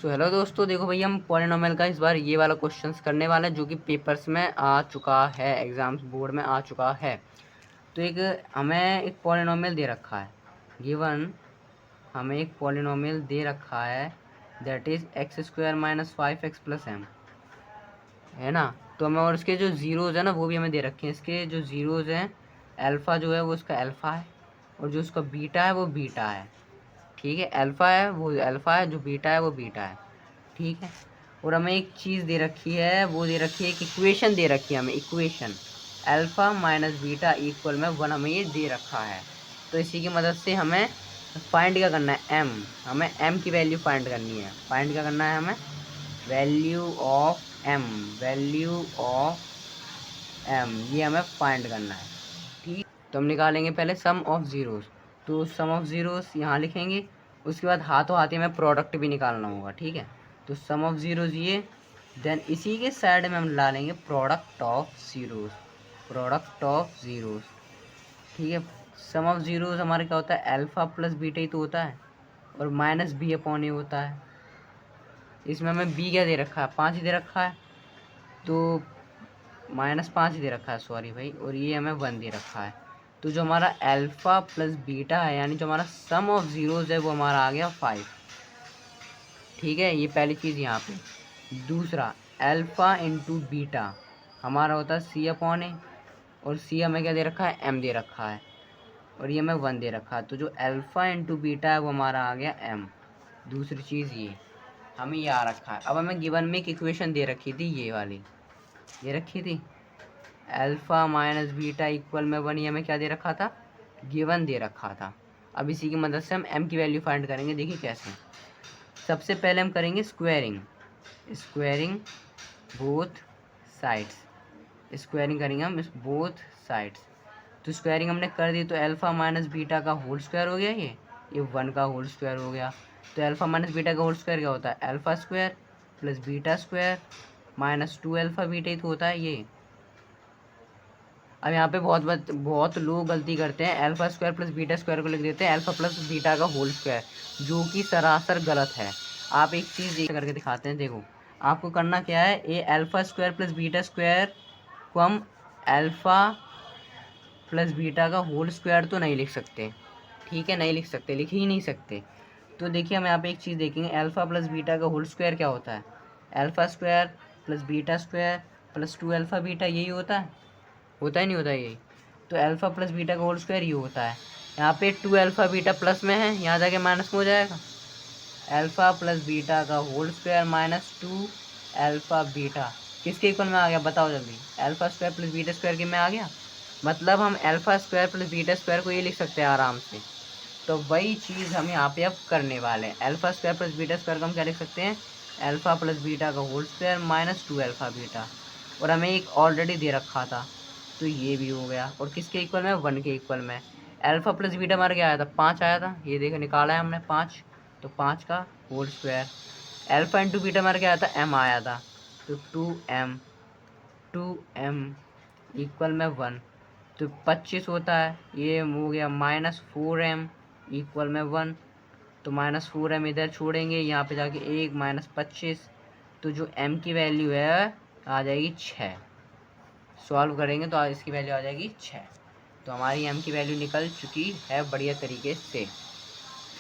So hello दोस्तों, देखो भैया हम पॉलिनोमियल का इस बार ये वाला क्वेश्चंस करने वाले हैं जो कि पेपर्स में आ चुका है, एग्जाम्स बोर्ड में आ चुका है। तो एक हमें एक पॉलिनोमियल दे रखा है, गिवन हमें एक पॉलिनोमियल दे रखा है that is x square minus 5x plus m, है ना। तो हमें और इसके जो ज़ीरोज़ है ना वो भी हमें दे रखे हैं। इसके जो ज़ीरोज़ हैं, अल्फ़ा जो है वो इसका अल्फ़ा है और जो उसका बीटा है वो बीटा है। ठीक है, अल्फ़ा है वो अल्फ़ा है, जो बीटा है वो बीटा है। ठीक है, और हमें एक चीज़ दे रखी है, वो दे रखी है एक इक्वेशन दे रखी है हमें, equation alpha minus beta equal में 1 हमें ये दे रखा है। तो इसी की मदद से हमें फाइंड क्या करना है, एम, हमें एम की वैल्यू फाइंड करनी है। फाइंड क्या करना है हमें, value of m, value of m, ये हमें फाइंड करना है। ठीक, तो हम निकालेंगे पहले सम ऑफ ज़ीरोज़। तो सम ऑफ ज़ीरोज़ यहाँ लिखेंगे, उसके बाद हाथों हाथ ही हमें प्रोडक्ट भी निकालना होगा। ठीक है, तो सम ऑफ ज़ीरोज़ ये, देन इसी के साइड में हम डालेंगे product of zeros, product of zeros. ठीक है, सम ऑफ ज़ीरोज़ हमारे क्या होता है, अल्फ़ा प्लस बीटा ही तो होता है और माइनस बी अपॉन ए होता है। इसमें हमें बी क्या दे रखा है, 5 ही दे रखा है, तो -5 ही दे रखा है, सॉरी भाई, और ये हमें 1 दे रखा है। तो जो हमारा अल्फ़ा प्लस बीटा है, यानी जो हमारा सम ऑफ ज़ीरोज़ है वो हमारा आ गया 5। ठीक है, ये पहली चीज़ यहाँ पे। दूसरा, अल्फ़ा इंटू बीटा हमारा होता है सी अपॉन ए, और सी हमें क्या दे रखा है, एम दे रखा है, और ये हमें 1 दे रखा है। तो जो अल्फ़ा इंटू बीटा है वो हमारा आ गया एम। दूसरी चीज़ ये हमें ये आ रखा है। अब हमें गिवन में एक इक्वेशन दे रखी थी, ये वाली ये रखी थी, अल्फ़ा माइनस बीटा इक्वल में 1, ये हमें क्या दे रखा था, गिवन दे रखा था। अब इसी की मदद से हम एम की वैल्यू फाइंड करेंगे। देखिए कैसे, सबसे पहले हम करेंगे squaring, squaring both sides, squaring करेंगे हम इस बोथ साइड्स। तो स्क्वायरिंग हमने कर दी, तो अल्फ़ा माइनस बीटा का होल स्क्वायर हो गया, ये 1 का होल स्क्वायर हो गया। तो अल्फ़ा माइनस बीटा का होल स्क्वायर क्या होता है, alpha square plus beta square minus 2 alpha beta ही तो होता है ये। अब यहाँ पे बहुत लोग गलती करते हैं, alpha square plus beta square को लिख देते हैं अल्फ़ा प्लस बीटा का होल स्क्वायर, जो कि सरासर गलत है। आप एक चीज़ करके दिखाते हैं, देखो आपको करना क्या है, ये alpha square plus beta square को हम अल्फ़ा प्लस बीटा का होल स्क्वायर तो नहीं लिख सकते। ठीक है, नहीं लिख सकते, लिख ही नहीं सकते। तो देखिए हम यहाँ पे एक चीज़ देखेंगे, अल्फ़ा प्लस बीटा का होल स्क्वायर क्या होता है, alpha square plus beta square plus 2 alpha beta, यही होता है, होता ही नहीं होता यही। तो अल्फ़ा प्लस बीटा का होल स्क्वायर ये होता है। यहाँ पे 2 अल्फ़ा बीटा प्लस में है, यहाँ जाके माइनस में हो जाएगा, अल्फ़ा प्लस बीटा का whole square minus 2 alpha beta किसके इक्वल में आ गया, बताओ जल्दी, alpha square plus beta square के में आ गया। मतलब हम alpha square plus beta square को ये लिख सकते हैं आराम से। तो वही चीज़ हम यहाँ पे अब करने वाले हैं, alpha square plus beta square को हम क्या लिख सकते हैं, अल्फ़ा प्लस बीटा का whole square minus 2 alpha beta, और हमें एक ऑलरेडी दे रखा था, तो ये भी हो गया। और किसके इक्वल में, 1 के इक्वल में। अल्फ़ा प्लस बीटा हमारा क्या आया था, 5 आया था, ये देखो निकाला है हमने 5, तो 5 का whole square. Alpha into beta हमारा क्या आया था, एम आया था, तो 2m इक्वल में 1, तो 25 होता है, ये हो गया -4m इक्वल में 1, तो -4m इधर छोड़ेंगे, यहाँ पे जाके 1 -25, तो जो m की वैल्यू है आ जाएगी 6। सॉल्व करेंगे तो इसकी वैल्यू आ जाएगी 6। तो हमारी m की वैल्यू निकल चुकी है बढ़िया तरीके से।